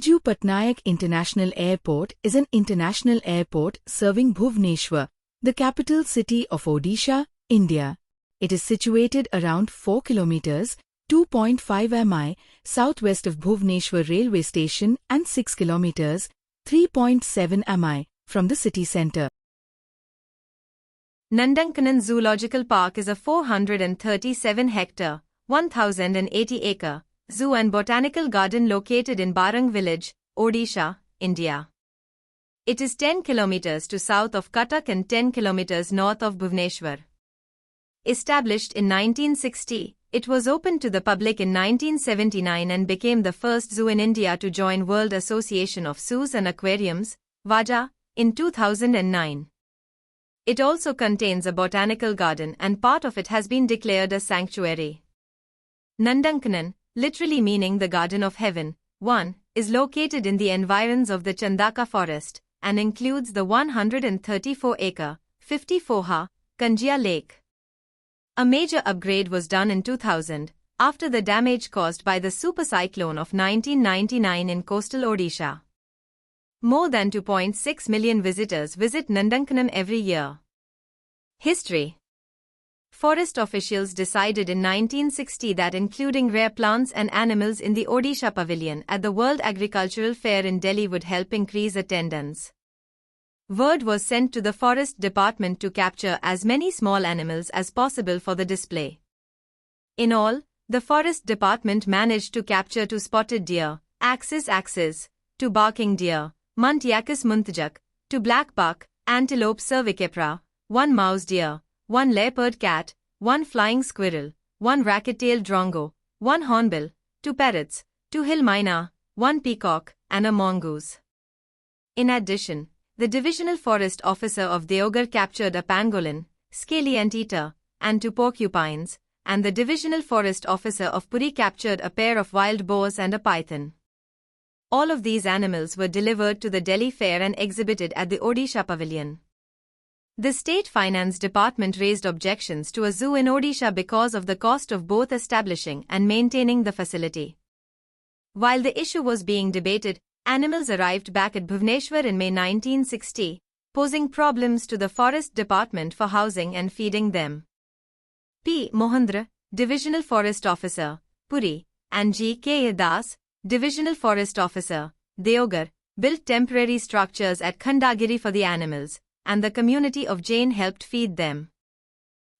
Biju Patnaik International Airport is an international airport serving Bhubneshwar, the capital city of Odisha, India. It is situated around 4 kilometers (2.5 mi) southwest of Bhubneshwar railway station and 6 kilometers (3.7 mi) from the city centre. Nandankanan Zoological Park is a 437-hectare, 1,080-acre zoo and botanical garden located in Barang village, Odisha, India. It is 10 kilometers to south of Cuttack and 10 kilometers north of Bhubneshwar. Established in 1960, it was opened to the public in 1979 and became the first zoo in India to join World Association of Zoos and Aquariums, WADA, in 2009. It also contains a botanical garden and part of it has been declared a sanctuary. Nandankanan, literally meaning the Garden of Heaven, is located in the environs of the Chandaka forest and includes the 134-acre, 54-ha, Kanjia Lake. A major upgrade was done in 2000 after the damage caused by the super cyclone of 1999 in coastal Odisha. More than 2.6 million visitors visit Nandankanan every year. History. Forest officials decided in 1960 that including rare plants and animals in the Odisha Pavilion at the World Agricultural Fair in Delhi would help increase attendance. Word was sent to the Forest Department to capture as many small animals as possible for the display. In all, the Forest Department managed to capture 2 spotted deer, axis, 2 barking deer, Muntjacus muntjak, 2 black buck, antelope cervicapra, 1 mouse deer, 1 leopard cat, 1 flying squirrel, 1 racket-tailed drongo, 1 hornbill, 2 parrots, 2 hill myna, 1 peacock, and a mongoose. In addition, the Divisional Forest Officer of Deoghar captured a pangolin, scaly anteater, and 2 porcupines, and the Divisional Forest Officer of Puri captured a pair of wild boars and a python. All of these animals were delivered to the Delhi Fair and exhibited at the Odisha Pavilion. The State Finance Department raised objections to a zoo in Odisha because of the cost of both establishing and maintaining the facility. While the issue was being debated, animals arrived back at Bhubneshwar in May 1960, posing problems to the Forest Department for housing and feeding them. P. Mohandra, Divisional Forest Officer, Puri, and G. K. Das, Divisional Forest Officer, Deoghar, built temporary structures at Khandagiri for the animals, and the community of Jain helped feed them.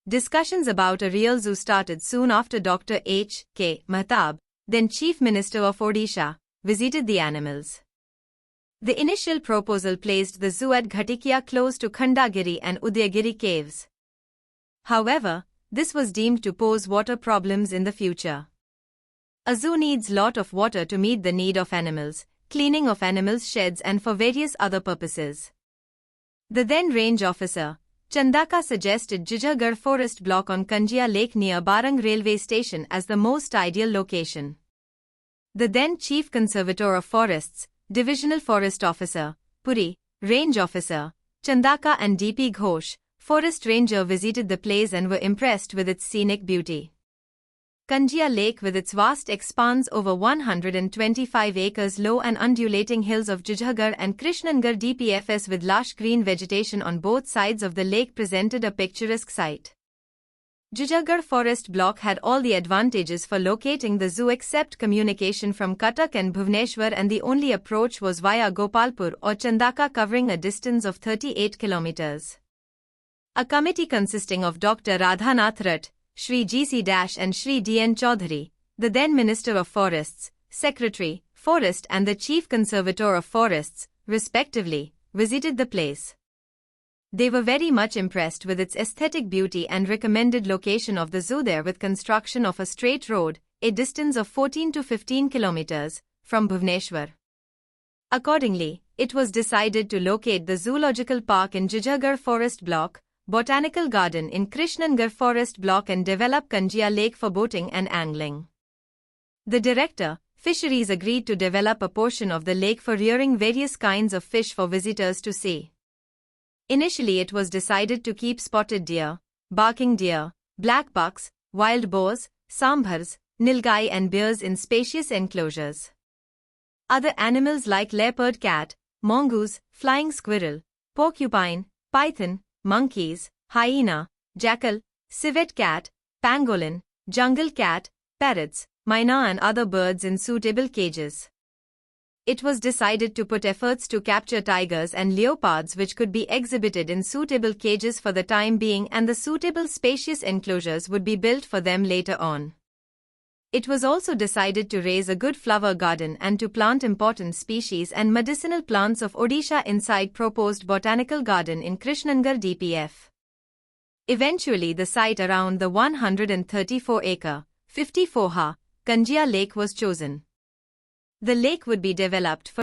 Discussions about a real zoo started soon after Dr. H. K. Mahtab, then Chief Minister of Odisha, visited the animals. The initial proposal placed the zoo at Ghatikia close to Khandagiri and Udayagiri caves. However, this was deemed to pose water problems in the future. A zoo needs lot of water to meet the need of animals, cleaning of animals' sheds and for various other purposes. The then range officer, Chandaka, suggested Jijhagarh forest block on Kanjia Lake near Barang railway station as the most ideal location. The then Chief Conservator of Forests, Divisional Forest Officer, Puri, Range Officer, Chandaka and D.P. Ghosh, Forest Ranger visited the place and were impressed with its scenic beauty. Kanjia Lake, with its vast expanse over 125 acres, low and undulating hills of Jijhagarh and Krishnanagar DPFS with lush green vegetation on both sides of the lake, presented a picturesque sight. Jijhagarh forest block had all the advantages for locating the zoo except communication from Cuttack and Bhubneshwar, and the only approach was via Gopalpur or Chandaka, covering a distance of 38 kilometers. A committee consisting of Dr. Radhanath Rath, Shri G.C. and Shri D.N. Chaudhary, the then Minister of Forests, Secretary, Forest and the Chief Conservator of Forests, respectively, visited the place. They were very much impressed with its aesthetic beauty and recommended location of the zoo there with construction of a straight road, a distance of 14 to 15 kilometers, from Bhubneshwar. Accordingly, it was decided to locate the Zoological Park in Jijhagarh Forest Block, Botanical Garden in Krishnanagar Forest Block, and develop Kanjia Lake for boating and angling. The Director, Fisheries, agreed to develop a portion of the lake for rearing various kinds of fish for visitors to see. Initially it was decided to keep spotted deer, barking deer, black bucks, wild boars, sambhars, nilgai and bears in spacious enclosures. Other animals like leopard cat, mongoose, flying squirrel, porcupine, python, monkeys, hyena, jackal, civet cat, pangolin, jungle cat, parrots, myna and other birds in suitable cages. It was decided to put efforts to capture tigers and leopards which could be exhibited in suitable cages for the time being, and the suitable spacious enclosures would be built for them later on. It was also decided to raise a good flower garden and to plant important species and medicinal plants of Odisha inside proposed botanical garden in Krishnanagar DPF. Eventually the site around the 134-acre, 54-ha, Kanjia Lake was chosen. The lake would be developed for